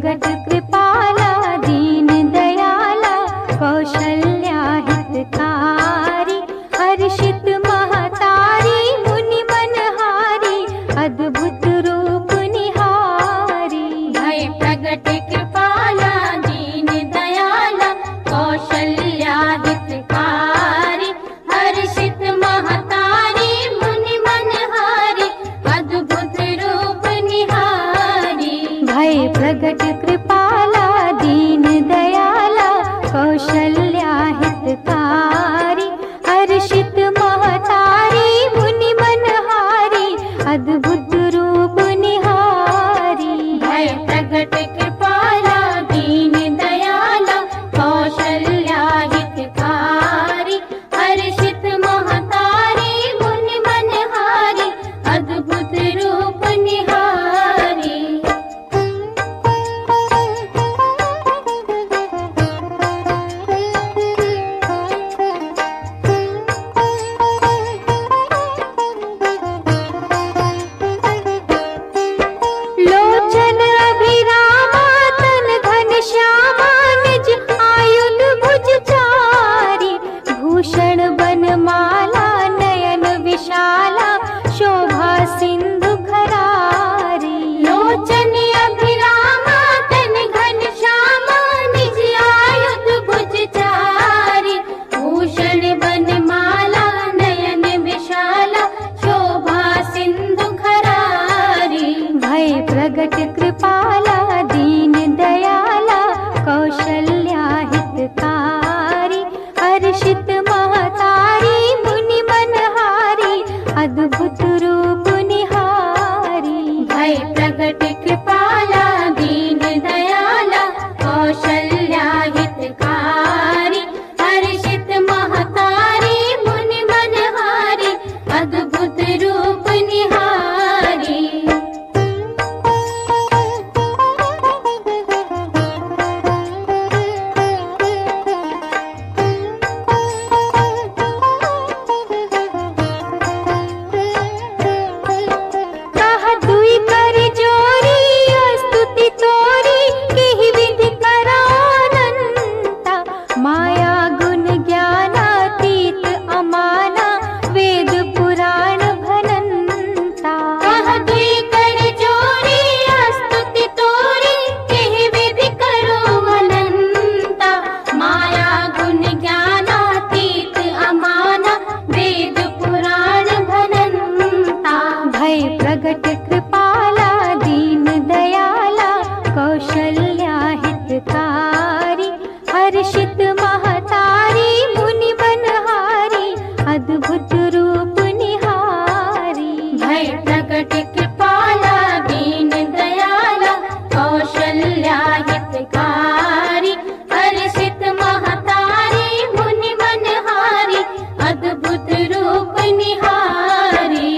प्रगट कृपाला दीन दयाला कौशल्या हितकारी हर्षित महतारी मुनि मनहारी अद्भुत रूप निहारी। भय प्रगट कृपाला दीन दयाला कौशल्या हितकारी हर्षित महतारी मुनि मनहारी अद्भुत रूप निहारी। भय प्रगट कृपाला दीन दयाला कौशल्या हितकारी हर्षित महतारी मुनि मनहारी अद्भुत रूप निहारी। भय प्रगट कृपाला दीन दयाला कौशल्या हितकारी हर्षित महतारी मुनि मनहारी अद्भुत रूप निहारी। लोचन अभिरामा तन घनश्यामा निज आयुध भुज चारी भूषण बनमाला नयन विशाला शोभा सिंधु खरारी। लोचन अभिरामा तन घनश्यामा निज आयुध भुज चारी भूषण बनमाला नयन विशाला शोभा सिंधु खरारी। भय प्रगट कृपाला दीन दयाला कौशल्या हितकारी हर्षित महतारी मुनि मनहारी अद्भुत रूप निहारी। भय प्रगट कृपाला दीन दयाला कौशल्या हितकारी हर्षित महतारी मुनि मनहारी अद्भुत रूप निहारी। कह दुई कर जोरी स्तुति तोरी केहि विधि करानंता माया गुण ज्ञानातीत अमाना वेद पुराण भनंता। कह दुई कर जोरी स्तुति तोरी केहि विधि करो अनंता माया गुण ज्ञानातीत अमाना वेद पुराण भनंता। भय प्रगट कृपाला दीन दयाला कौशल्या हितकारी हर्षित महतारी मुनि मनहारी अद्भुत रूप निहारी। भय प्रगट कृपाला दीन दयाला कौशल्या हितकारी हर्षित महतारी मुनि मनहारी अद्भुत रूप निहारी।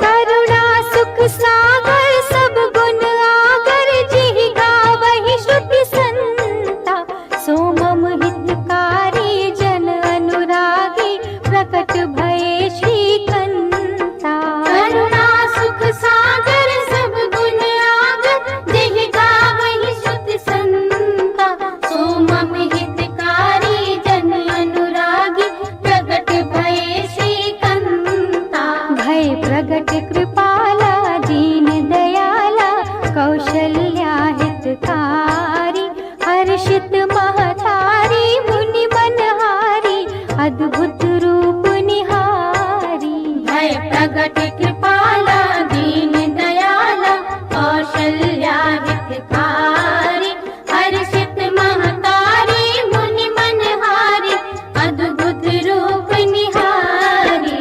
करुणा सुख सागर सब गुण आगर जिहि गावहि श्रुति संता सोमम हितकारी जन अनुरागी प्रकट भये श्रीकंता। करुणा सुख सागर सब गुण आगर जिहि गावहि श्रुति संता सोमम हितकारी जन अनुरागी प्रगट भये श्रीकंता। भय प्रगट कृपाला दीन दयाला कौशल्या हितकारी हर्षित महतारी मुनि मनहारी अद्भुत रूप निहारी। भय प्रगट कृपाला दीन दयाला कौशल्या हितकारी हर्षित महतारी मुनि मनहारी अद्भुत रूप निहारी।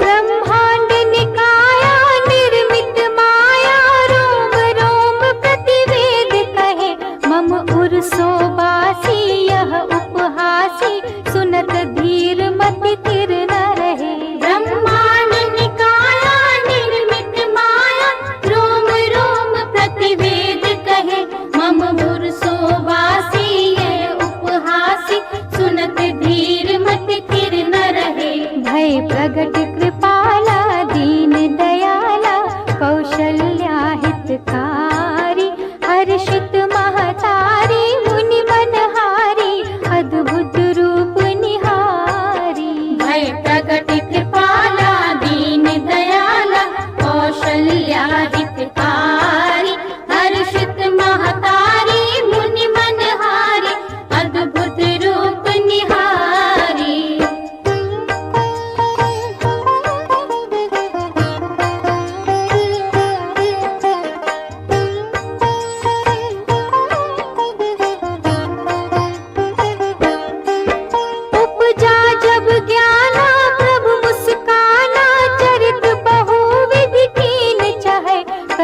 ब्रह्मांड निकाया निर्मित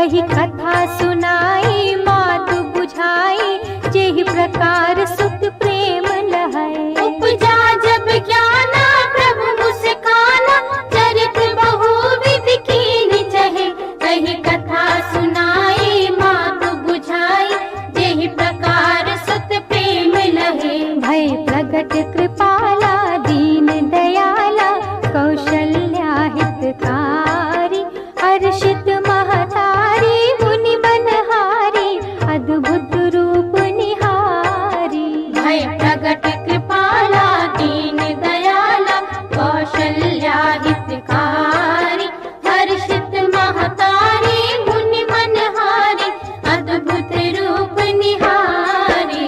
कही कथा सुनाई मात बुझाई, जेहि प्रकार सुत प्रेम लहै। उपजा जब ज्ञाना प्रभु मुस्काना, चरित बहुविध कीन चहे। कही कथा सुनाई मात बुझाई, जेहि प्रकार सुत प्रेम लहे। भय प्रगट कृपाला दीन दयाला, कौशल्या हितकारी, हर्षित महतारी मुनि मनहारी, अद्भुत रूप निहारी। भय प्रगट कृपाला दीन दयाला, कौशल्या हितकारी, हर्षित महतारी मुनि मनहारी, अद्भुत रूप निहारी।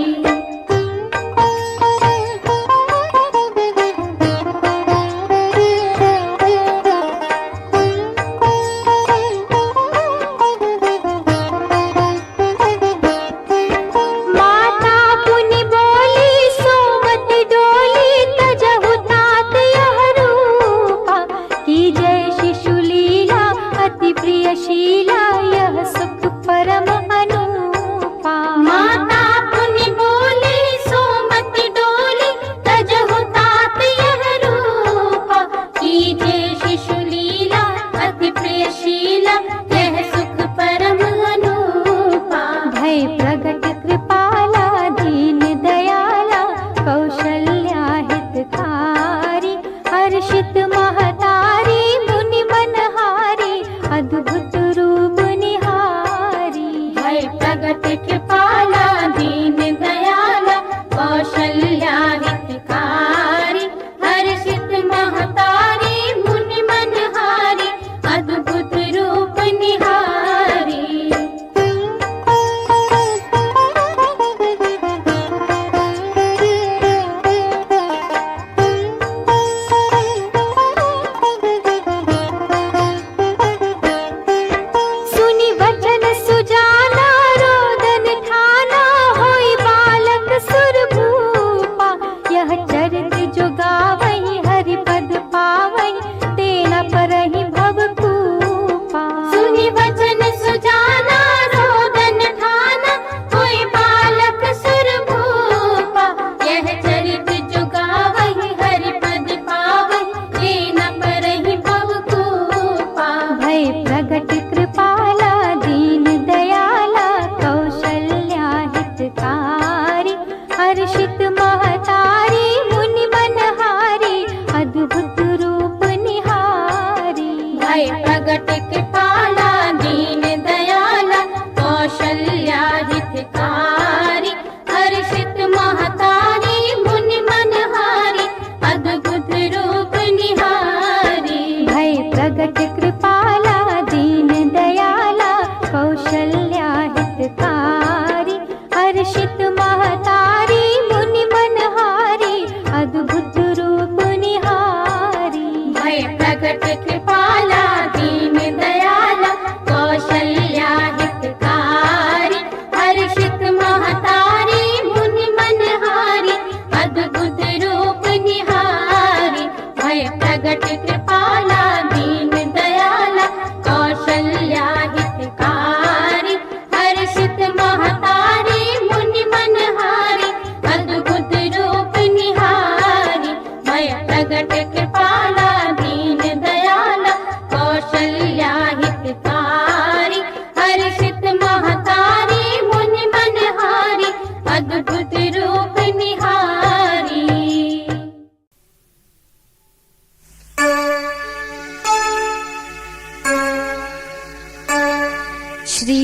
माता पुनि बोली सोमत डोली, तजहु तात यह रूपा, की जय शिशु लीला अति प्रिय शीला, यह सुख परम अनुपा। माता पुनि बोली सोमति डोली, तजहु तात यह रूपा, कीजे शिशु लीला अति प्रिय शीला, यह सुख परम अनुपा। भय प्रगट कृपाला दीन दयाला, कौशल्या हितकारी, हर्षित महतारी मुनि मनहारी, अद्भुत रूप निहारी। भय प्रगट कृपाला दीन दयाला, कौशल्या हितकारी, हर्षित महतारी मुनि मनहारी, अद्भुत रूप निहारी। सुनि वचन सुजाना रोदन ठाना, होई बालक सुर भूपा, यह चरित जो गावहि हरि पद पावहि, तेना परहि भव कूपा। सुनि वचन सुजाना रोदन ठाना, होई बालक सुर भूपा, यह चरित जो गावहि हरि पद पावहि, तेना परहि भव कूपा। भय प्रगट कृपाला दीन दयाला, कौशल्या हितकारी, हर्षित महतारी मुनि मनहारी, अद्भुत रूप निहारी। भय प्रगट कृपाला दीन दयाला, कौशल्या हितकारी, हर्षित महतारी मुनि मनहारी, अद्भुत रूप निहारी। भय प्रगट कृपाला दीन दयाला, कौशल्या हितकारी, हर्षित महतारी मुनि मनहारी, अद्भुत रूप निहारी। भय प्रगट कृपाला दीन दयाला, कौशल्या हितकारी, हर्षित महतारी मुनि मनहारी, अद्भुत रूप निहारी। भय प्रगट कृपाला दीन दयाला, कौशल्या हितकारी, हर्षित महतारी मुनि मनहारी, अद्भुत रूप निहारी। भय प्रगट कृपाला दीन दयाला, कौशल्या हितकारी, हर्षित महतारी मुनि मनहारी, अद्भुत रूप निहारी। श्री